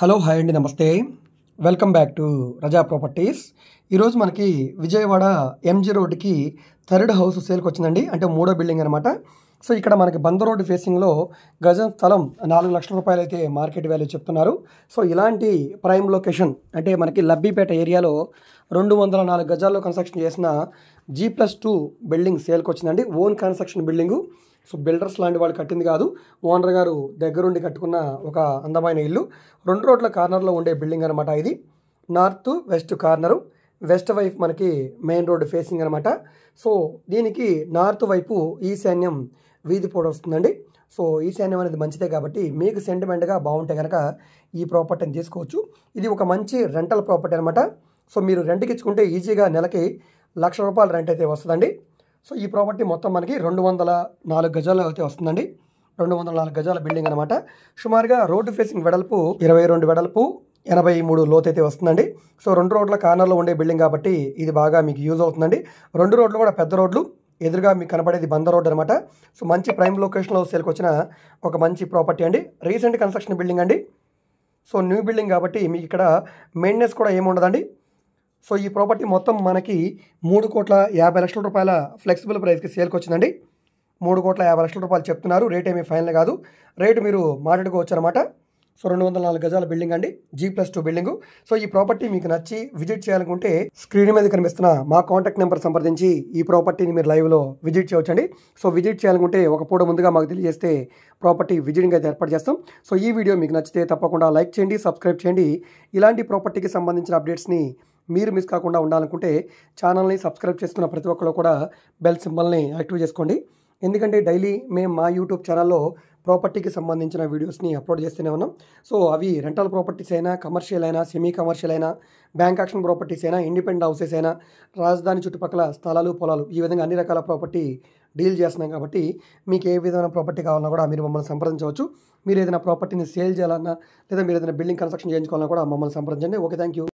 Hello hi అండి, నమస్తే. Welcome back to Raza properties. ఈరోజు మనకి విజయవాడ ఎంజీ రోడ్డుకి థర్డ్ హౌస్ సేల్కి వచ్చిందండి. అంటే మూడో బిల్డింగ్ అనమాట. సో ఇక్కడ మనకి బంద రోడ్డు ఫేసింగ్లో గజం స్థలం 4 లక్షల రూపాయలు అయితే మార్కెట్ వాల్యూ చెప్తున్నారు. సో ఇలాంటి ప్రైమ్ లొకేషన్ అంటే మనకి లబ్బిపేట ఏరియాలో 204 గజాల్లో కన్స్ట్రక్షన్ చేసిన G+2 బిల్డింగ్ సేల్కి వచ్చిందండి. Own construction building. So builders లాంటి వాళ్ళు కట్టింది కాదు, ఓనర్ గారు దగ్గరుండి కట్టుకున్న ఒక అందమైన ఇల్లు. 2 రోడ్ల కార్నర్లో ఉండే బిల్డింగ్ అనమాట. ఇది నార్త్ వెస్ట్ కార్నరు, వెస్ట్ వైపు మనకి మెయిన్ రోడ్ ఫేసింగ్ అనమాట. సో దీనికి నార్త్ వైపు ఈశాన్యం వీధి పోటు వస్తుందండి. సో ఈశాన్యం అనేది మంచిదే కాబట్టి మీకు సెంటిమెంట్గా బాగుంటే కనుక ఈ ప్రాపర్టీని తీసుకోవచ్చు. ఇది ఒక మంచి రెంటల్ ప్రాపర్టీ అనమాట. సో మీరు రెంట్కి ఇచ్చుకుంటే ఈజీగా నెలకి ₹1,00,000 రెంట్ అయితే వస్తుందండి. సో ఈ ప్రాపర్టీ మొత్తం మనకి 204 గజాలు అయితే వస్తుందండి. 204 గజాల బిల్డింగ్ అనమాట. సుమారుగా రోడ్డు ఫేసింగ్ వెడల్పు 22 వెడల్పు, 83 లోతు అయితే వస్తుందండి. సో 2 రోడ్ల కార్నర్లో ఉండే బిల్డింగ్ కాబట్టి ఇది బాగా మీకు యూజ్ అవుతుందండి. 2 రోడ్లు కూడా పెద్ద రోడ్లు. ఎదురుగా మీకు కనపడేది బంద రోడ్ అనమాట. సో మంచి ప్రైమ్ లొకేషన్లో సేల్కి వచ్చిన ఒక మంచి ప్రాపర్టీ అండి. రీసెంట్ కన్స్ట్రక్షన్ బిల్డింగ్ అండి. సో న్యూ బిల్డింగ్ కాబట్టి మీకు ఇక్కడ మెయింటెనెన్స్ కూడా ఏముండదండి. సో ఈ ప్రాపర్టీ మొత్తం మనకి 3,50,00,000 రూపాయల ఫ్లెక్సిబుల్ ప్రైస్కి సేల్కి వచ్చిందండి. 3,50,00,000 రూపాయలు చెప్తున్నారు. రేట్ ఏమీ ఫైనల్ కాదు, రేటు మీరు మాట్లాడుకోవచ్చు అనమాట. సో 204 గజాల బిల్డింగ్ అండి, G+2 బిల్డింగు. సో ఈ ప్రాపర్టీ మీకు నచ్చి విజిట్ చేయాలనుకుంటే స్క్రీన్ మీద కనిపిస్తున్న మా కాంటాక్ట్ నెంబర్ సంప్రదించి ఈ ప్రాపర్టీని మీరు లైవ్లో విజిట్ చేయవచ్చండి. సో విజిట్ చేయాలనుకుంటే ఒక పూట ముందుగా మాకు తెలియజేస్తే ప్రాపర్టీ విజిటింగ్ అయితే ఏర్పాటు చేస్తాం. సో ఈ వీడియో మీకు నచ్చితే తప్పకుండా లైక్ చేయండి, సబ్స్క్రైబ్ చేయండి. ఇలాంటి ప్రాపర్టీకి సంబంధించిన అప్డేట్స్ని మీరు మిస్ కాకుండా ఉండాలనుకుంటే ఛానల్ని సబ్స్క్రైబ్ చేసుకున్న ప్రతి ఒక్కరు కూడా బెల్ సింబల్ని యాక్టివ్ చేసుకోండి. ఎందుకంటే డైలీ మేము మా యూట్యూబ్ ఛానల్లో ప్రాపర్టీకి సంబంధించిన వీడియోస్ని అప్లోడ్ చేస్తూనే ఉన్నాం. సో అవి రెంటల్ ప్రాపర్టీస్ అయినా, కమర్షియల్ అయినా, సెమీ కమర్షియల్ అయినా, బ్యాంక్ యాక్షన్ ప్రాపర్టీస్ అయినా, ఇండిపెండెంట్ హౌసెస్ అయినా, రాజధాని చుట్టుపక్కల స్థలాలు, పొలాలు, ఈ విధంగా అన్ని రకాల ప్రాపర్టీ డీల్ చేస్తున్నాం కాబట్టి మీకు ఏ విధమైన ప్రాపర్టీ కావాలన్నా కూడా మీరు మమ్మల్ని సంప్రదించవచ్చు. మీరు ఏదైనా ప్రాపర్టీని సేల్ చేయాలన్నా లేదా మీరు ఏదైనా బిల్డింగ్ కన్స్ట్రక్షన్ చేయించుకోవాలన్నా కూడా మమ్మల్ని సంప్రదించండి. Okay, thank you.